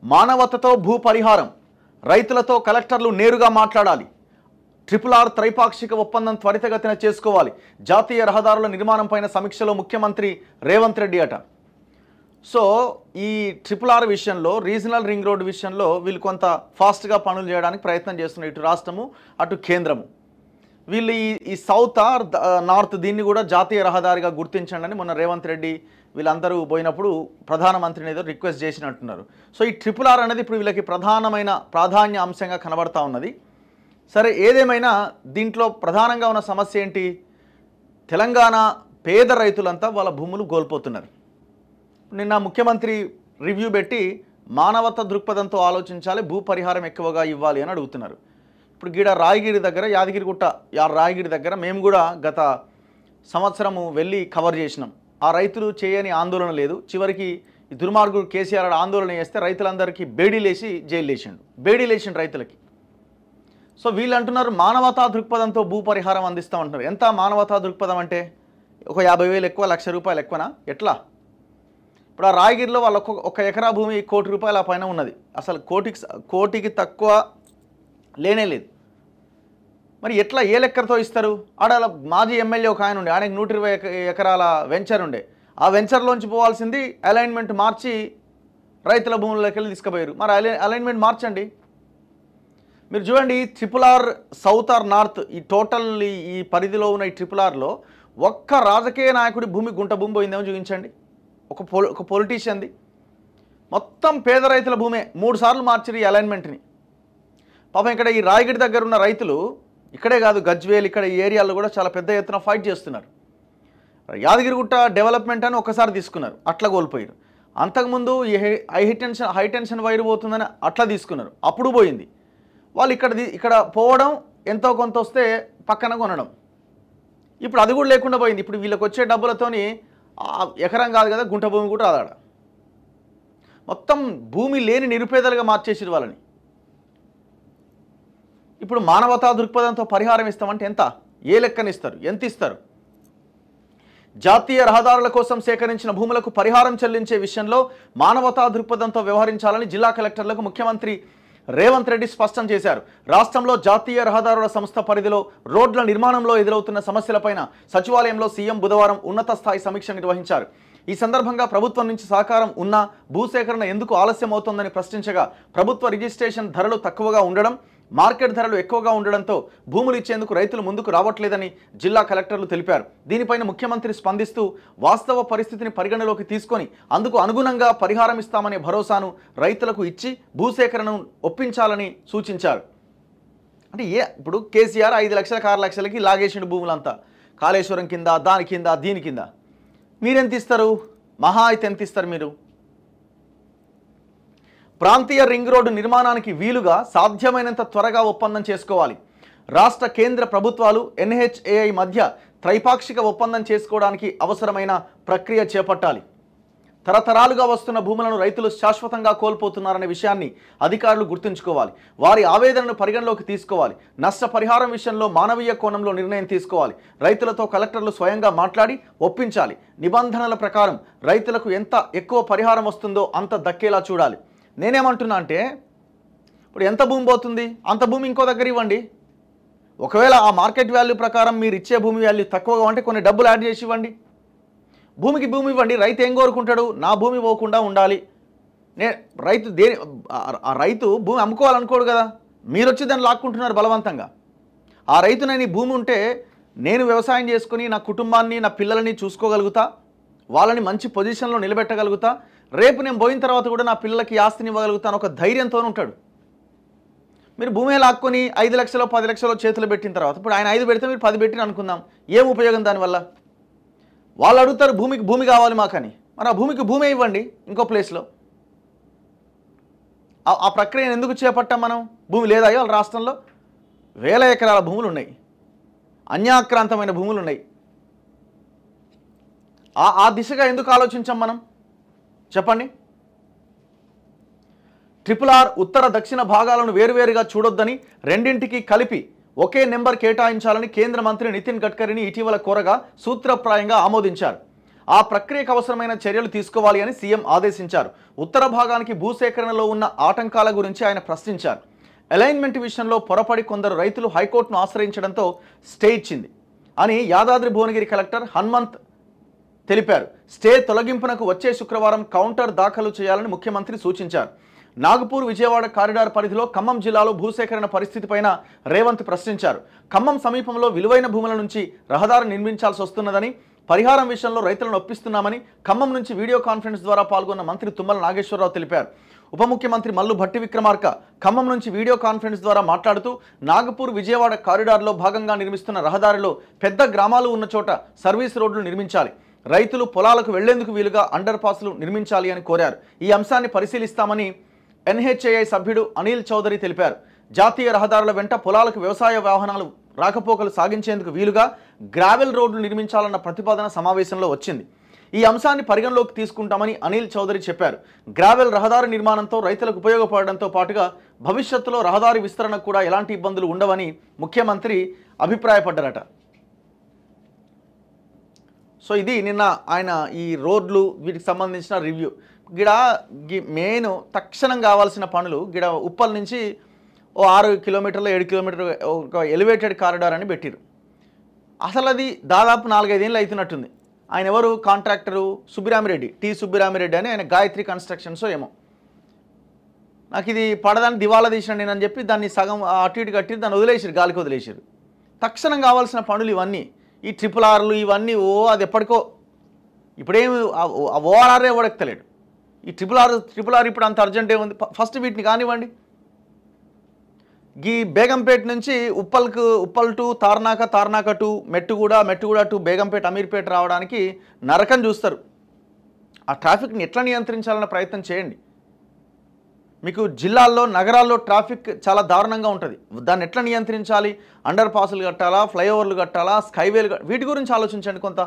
మానవతతో భూ పరిహారం, రైతులతో కలెక్టర్లు నేరుగా మాట్లాడాలి. RRR త్రైపాక్షిక ఒప్పందం త్వరితగతిన చేసుకోవాలి. జాతీయ రహదారుల నిర్మాణంపైన సమీక్షలో ముఖ్యమంత్రి రేవంత్ రెడ్డి అట. సో ఈ RRR విషయంలో, రీజనల్ రింగ్ రోడ్ విషయంలో వీళ్ళు కొంత ఫాస్ట్గా పనులు చేయడానికి ప్రయత్నం చేస్తున్నారు, ఇటు రాష్ట్రము అటు కేంద్రము. వీళ్ళు ఈ సౌత్ ఆర్ నార్త్ దీన్ని కూడా జాతీయ రహదారిగా గుర్తించండి అని మొన్న రేవంత్ రెడ్డి వీళ్ళందరూ పోయినప్పుడు ప్రధానమంత్రిని ఏదో రిక్వెస్ట్ చేసినట్టున్నారు. సో ఈ RRR అనేది ఇప్పుడు వీళ్ళకి ప్రాధాన్య అంశంగా కనబడతా ఉన్నది. సరే, ఏదేమైనా దీంట్లో ప్రధానంగా ఉన్న సమస్య ఏంటి? తెలంగాణ పేద రైతులంతా వాళ్ళ భూములు కోల్పోతున్నారు. నిన్న ముఖ్యమంత్రి రివ్యూ పెట్టి మానవత దృక్పథంతో ఆలోచించాలి, భూ పరిహారం ఎక్కువగా ఇవ్వాలి అని అడుగుతున్నారు. ఇప్పుడు గీడ రాయగిరి దగ్గర, యాదగిరిగుట్ట రాయగిరి దగ్గర మేము కూడా గత సంవత్సరము వెళ్ళి కవర్ చేసినాం. ఆ రైతులు చేయని ఆందోళన లేదు. చివరికి ఈ దుర్మార్గుడు కేసీఆర్ ఆందోళన చేస్తే రైతులందరికీ బేడీలేసి జైలు వేసిండు రైతులకి. సో వీళ్ళు అంటున్నారు మానవతా దృక్పథంతో భూ పరిహారం అందిస్తామంటున్నారు. ఎంత మానవతా దృక్పథం అంటే? ఒక 50,000 ఎక్కువ, ₹1,00,000 ఎక్కువనా? ఎట్లా? ఇప్పుడు ఆ రాయగిరిలో వాళ్ళ ఒక ఎకరా భూమి ₹1,00,00,000 ఆ పైన ఉన్నది. అసలు కోటికి తక్కువ లేనే లేదు. మరి ఎట్లా, ఏ లెక్కతో ఇస్తారు? ఆడ మాజీ ఎమ్మెల్యే ఒక ఆయన ఉండే, ఆయనకి 120 ఎకరాల వెంచర్ ఉండే. ఆ వెంచర్లోంచి పోవాల్సింది అలైన్మెంట్ మార్చి రైతుల భూముల్లోకి వెళ్ళి తీసుకుపోయారు. మరి అలైన్మెంట్ మార్చండి. మీరు చూడండి, RRR సౌత్ ఆర్ నార్త్ ఈ టోటల్ ఈ పరిధిలో ఉన్న ఈ RRRలో ఒక్క రాజకీయ నాయకుడి భూమి గుంట భూమి పోయిందేమో చూపించండి. ఒక పొలిటీషియన్ది. మొత్తం పేద రైతుల భూమే 3 సార్లు మార్చారు ఈ అలైన్మెంట్ని. పాపం ఇక్కడ ఈ రాయగిరి దగ్గర ఉన్న రైతులు, ఇక్కడే కాదు గజ్వేల్, ఇక్కడ ఈ ఏరియాలో కూడా చాలా పెద్ద ఎత్తున ఫైట్ చేస్తున్నారు. యాదగిరిగుట్ట డెవలప్మెంట్ అని ఒకసారి తీసుకున్నారు, అట్లా కోల్పోయారు. అంతకుముందు ఈ హై టెన్షన్ వైర్ పోతుందని అట్లా తీసుకున్నారు, అప్పుడు పోయింది. వాళ్ళు ఇక్కడ పోవడం, ఎంతో కొంత వస్తే పక్కన కొనడం. ఇప్పుడు అది కూడా లేకుండా పోయింది. ఇప్పుడు వీళ్ళకి వచ్చే డబ్బులతోని ఎకరం కాదు కదా, గుంట భూమి కూడా రాదాడ. మొత్తం భూమి లేని నిరుపేదలుగా మార్చేసారు వాళ్ళని. ఇప్పుడు మానవతా దృక్పథంతో పరిహారం ఇస్తామంటే ఎంత? ఏ లెక్కనిస్తారు? ఎంత ఇస్తారు? జాతీయ రహదారుల కోసం సేకరించిన భూములకు పరిహారం చెల్లించే విషయంలో మానవతా దృక్పథంతో వ్యవహరించాలని జిల్లా కలెక్టర్లకు ముఖ్యమంత్రి రేవంత్ రెడ్డి స్పష్టం చేశారు. రాష్ట్రంలో జాతీయ రహదారుల సంస్థ పరిధిలో రోడ్ల నిర్మాణంలో ఎదురవుతున్న సమస్యలపైన సచివాలయంలో సీఎం బుధవారం ఉన్నత స్థాయి సమీక్ష నిర్వహించారు. ఈ సందర్భంగా ప్రభుత్వం నుంచి సహకారం ఉన్నా భూసేకరణ ఎందుకు ఆలస్యం అవుతోందని ప్రశ్నించగా, ప్రభుత్వ రిజిస్ట్రేషన్ ధరలు తక్కువగా ఉండడం, మార్కెట్ ధరలు ఎక్కువగా ఉండడంతో భూములు ఇచ్చేందుకు రైతులు ముందుకు రావట్లేదని జిల్లా కలెక్టర్లు తెలిపారు. దీనిపైన ముఖ్యమంత్రి స్పందిస్తూ వాస్తవ పరిస్థితిని పరిగణలోకి తీసుకొని అందుకు అనుగుణంగా పరిహారం ఇస్తామనే భరోసాను రైతులకు ఇచ్చి భూసేకరణను ఒప్పించాలని సూచించారు. అంటే ఇప్పుడు కేసీఆర్ 5 లక్షలకు 6 లక్షలకి లాగేసిన భూములంతా కాళేశ్వరం కింద, దాని కింద, దీని కింద. మీరెంత ఇస్తారు? మహా అయితే ఎంత ఇస్తారు మీరు? ప్రాంతీయ రింగ్ రోడ్డు నిర్మాణానికి వీలుగా సాధ్యమైనంత త్వరగా ఒప్పందం చేసుకోవాలి. రాష్ట్ర కేంద్ర ప్రభుత్వాలు NHAI మధ్య త్రైపాక్షిక ఒప్పందం చేసుకోవడానికి అవసరమైన ప్రక్రియ చేపట్టాలి. తరతరాలుగా వస్తున్న భూములను రైతులు శాశ్వతంగా కోల్పోతున్నారనే విషయాన్ని అధికారులు గుర్తుంచుకోవాలి. వారి ఆవేదనను పరిగణలోకి తీసుకోవాలి. నష్టపరిహారం విషయంలో మానవీయ కోణంలో నిర్ణయం తీసుకోవాలి. రైతులతో కలెక్టర్లు స్వయంగా మాట్లాడి ఒప్పించాలి. నిబంధనల ప్రకారం రైతులకు ఎంత ఎక్కువ పరిహారం వస్తుందో అంత దక్కేలా చూడాలి. నేనేమంటున్నా అంటే, ఇప్పుడు ఎంత భూమి పోతుంది అంత భూమి ఇంకో దగ్గర ఇవ్వండి. ఒకవేళ ఆ మార్కెట్ వాల్యూ ప్రకారం మీరు ఇచ్చే భూమి వాల్యూ తక్కువగా ఉంటే కొన్ని డబ్బులు యాడ్ చేసి ఇవ్వండి. భూమికి భూమి ఇవ్వండి. రైతు ఏం కోరుకుంటాడు? నా భూమి పోకుండా ఉండాలి. రైతు భూమి అమ్ముకోవాలనుకోడు కదా. మీరు వచ్చి దాన్ని లాక్కుంటున్నారు బలవంతంగా. ఆ రైతునని భూమి ఉంటే నేను వ్యవసాయం చేసుకుని నా కుటుంబాన్ని, నా పిల్లలని చూసుకోగలుగుతా, వాళ్ళని మంచి పొజిషన్లో నిలబెట్టగలుగుతా, రేపు నేను పోయిన తర్వాత కూడా నా పిల్లలకి ఆస్తిని ఇవ్వగలుగుతాను ఒక ధైర్యంతో ఉంటాడు. మీరు భూమి లాక్కొని 5 లక్షలు 10 లక్షలు చేతులు పెట్టిన తర్వాత, ఇప్పుడు ఆయన 5 పెడితే మీరు 10 పెట్టిన అనుకుందాం, ఏం ఉపయోగం దానివల్ల? వాళ్ళు అడుగుతారు భూమి కావాలి మాకని. మరి ఆ భూమికి భూమి ఇవ్వండి ఇంకో ప్లేస్లో. ఆ ప్రక్రియను ఎందుకు చేపట్టాం మనం? భూమి లేదా వాళ్ళ రాష్ట్రంలో? 1000 ఎకరాల భూములు ఉన్నాయి, అన్యాక్రాంతమైన భూములు ఉన్నాయి. ఆ దిశగా ఎందుకు ఆలోచించాం మనం చెప్పండి? RRR ఉత్తర దక్షిణ భాగాలను వేరువేరుగా చూడొద్దని, రెండింటికి కలిపి ఒకే నెంబర్ కేటాయించాలని కేంద్ర మంత్రి నితిన్ గడ్కరీని ఇటీవల కోరగా సూత్రప్రాయంగా ఆమోదించారు. ఆ ప్రక్రియకు అవసరమైన చర్యలు తీసుకోవాలి అని సీఎం ఆదేశించారు. ఉత్తర భాగానికి భూసేకరణలో ఉన్న ఆటంకాల గురించి ఆయన ప్రశ్నించారు. అలైన్మెంట్ విషయంలో పొరపడి కొందరు రైతులు హైకోర్టును ఆశ్రయించడంతో స్టే ఇచ్చింది అని యాదాద్రి భువనగిరి కలెక్టర్ హనుమంత్ తెలిపారు. స్టే తొలగింపునకు వచ్చే శుక్రవారం కౌంటర్ దాఖలు చేయాలని ముఖ్యమంత్రి సూచించారు. నాగపూర్ విజయవాడ కారిడార్ పరిధిలో ఖమ్మం జిల్లాలో భూసేకరణ పరిస్థితిపైన రేవంత్ ప్రశ్నించారు. ఖమ్మం సమీపంలో విలువైన భూముల నుంచి రహదారి నిర్మించాల్సి వస్తున్నదని, పరిహారం విషయంలో రైతులను ఒప్పిస్తున్నామని ఖమ్మం నుంచి వీడియో కాన్ఫరెన్స్ ద్వారా పాల్గొన్న మంత్రి తుమ్మల నాగేశ్వరరావు తెలిపారు. ఉప ముఖ్యమంత్రి మల్లు భట్టి విక్రమార్క ఖమ్మం నుంచి వీడియో కాన్ఫరెన్స్ ద్వారా మాట్లాడుతూ నాగపూర్ విజయవాడ కారిడార్లో భాగంగా నిర్మిస్తున్న రహదారిలో పెద్ద గ్రామాలు ఉన్న చోట సర్వీస్ రోడ్లు నిర్మించాలి, రైతులు పొలాలకు వెళ్లేందుకు వీలుగా అండర్ పాస్లు నిర్మించాలి అని కోరారు. ఈ అంశాన్ని పరిశీలిస్తామని ఎన్హెచ్ఏఐ సభ్యుడు అనిల్ చౌదరి తెలిపారు. జాతీయ రహదారుల వెంట పొలాలకు వ్యవసాయ వాహనాలు రాకపోకలు సాగించేందుకు వీలుగా గ్రావెల్ రోడ్లు నిర్మించాలన్న ప్రతిపాదన సమావేశంలో వచ్చింది. ఈ అంశాన్ని పరిగణలోకి తీసుకుంటామని అనిల్ చౌదరి చెప్పారు. గ్రావెల్ రహదారి నిర్మాణంతో రైతులకు ఉపయోగపడడంతో పాటుగా భవిష్యత్తులో రహదారి విస్తరణకు కూడా ఎలాంటి ఇబ్బందులు ఉండవని ముఖ్యమంత్రి అభిప్రాయపడ్డారట. సో ఇది నిన్న ఆయన ఈ రోడ్లు వీటికి సంబంధించిన రివ్యూ. మెయిన్ తక్షణం కావాల్సిన పనులు ఉప్పల్ నుంచి 6 కిలోమీటర్లు 7 కిలోమీటర్లు ఒక ఎలివేటెడ్ కారిడార్ అని పెట్టిరు. అసలు అది దాదాపు 4-5 ఏళ్ళు అవుతున్నట్టుంది. ఆయన ఎవరు? కాంట్రాక్టరు సుబ్బిరామిరెడ్డి, సుబ్బిరామిరెడ్డి అని, ఆయన గాయత్రి కన్స్ట్రక్షన్స్ ఏమో. నాకు ఇది పడదాన్ని దివాలా తీసిన నేనని చెప్పి దాన్ని సగం అటు ఇటు కట్టి దాన్ని వదిలేసారు, గాలికి వదిలేసారు. తక్షణం కావాల్సిన పనులు ఇవన్నీ, ఈ ట్రిపుల్ ఆర్లు ఇవన్నీ అది ఎప్పటికో. ఇప్పుడేమి ఓఆర్ఆర్ఏ ఎవడెక్కలేడు. ఈ ట్రిపుల్ ఆర్ ఇప్పుడు అంత అర్జెంట్ ఏముంది? ఫస్ట్ వీటిని కానివ్వండి. ఈ బేగంపేట నుంచి Uppal to Tarnaka to Mettuguda to Begumpet Ameerpet రావడానికి నరకం చూస్తారు. ఆ ట్రాఫిక్ని ఎట్లా నియంత్రించాలన్న ప్రయత్నం చేయండి. మీకు జిల్లాల్లో నగరాల్లో ట్రాఫిక్ చాలా దారుణంగా ఉంటుంది. దాన్ని ఎట్లా నియంత్రించాలి? అండర్ పాసులు కట్టాలా, ఫ్లైఓవర్లు కట్టాలా, స్కైవేలు, వీటి గురించి ఆలోచించండి కొంత.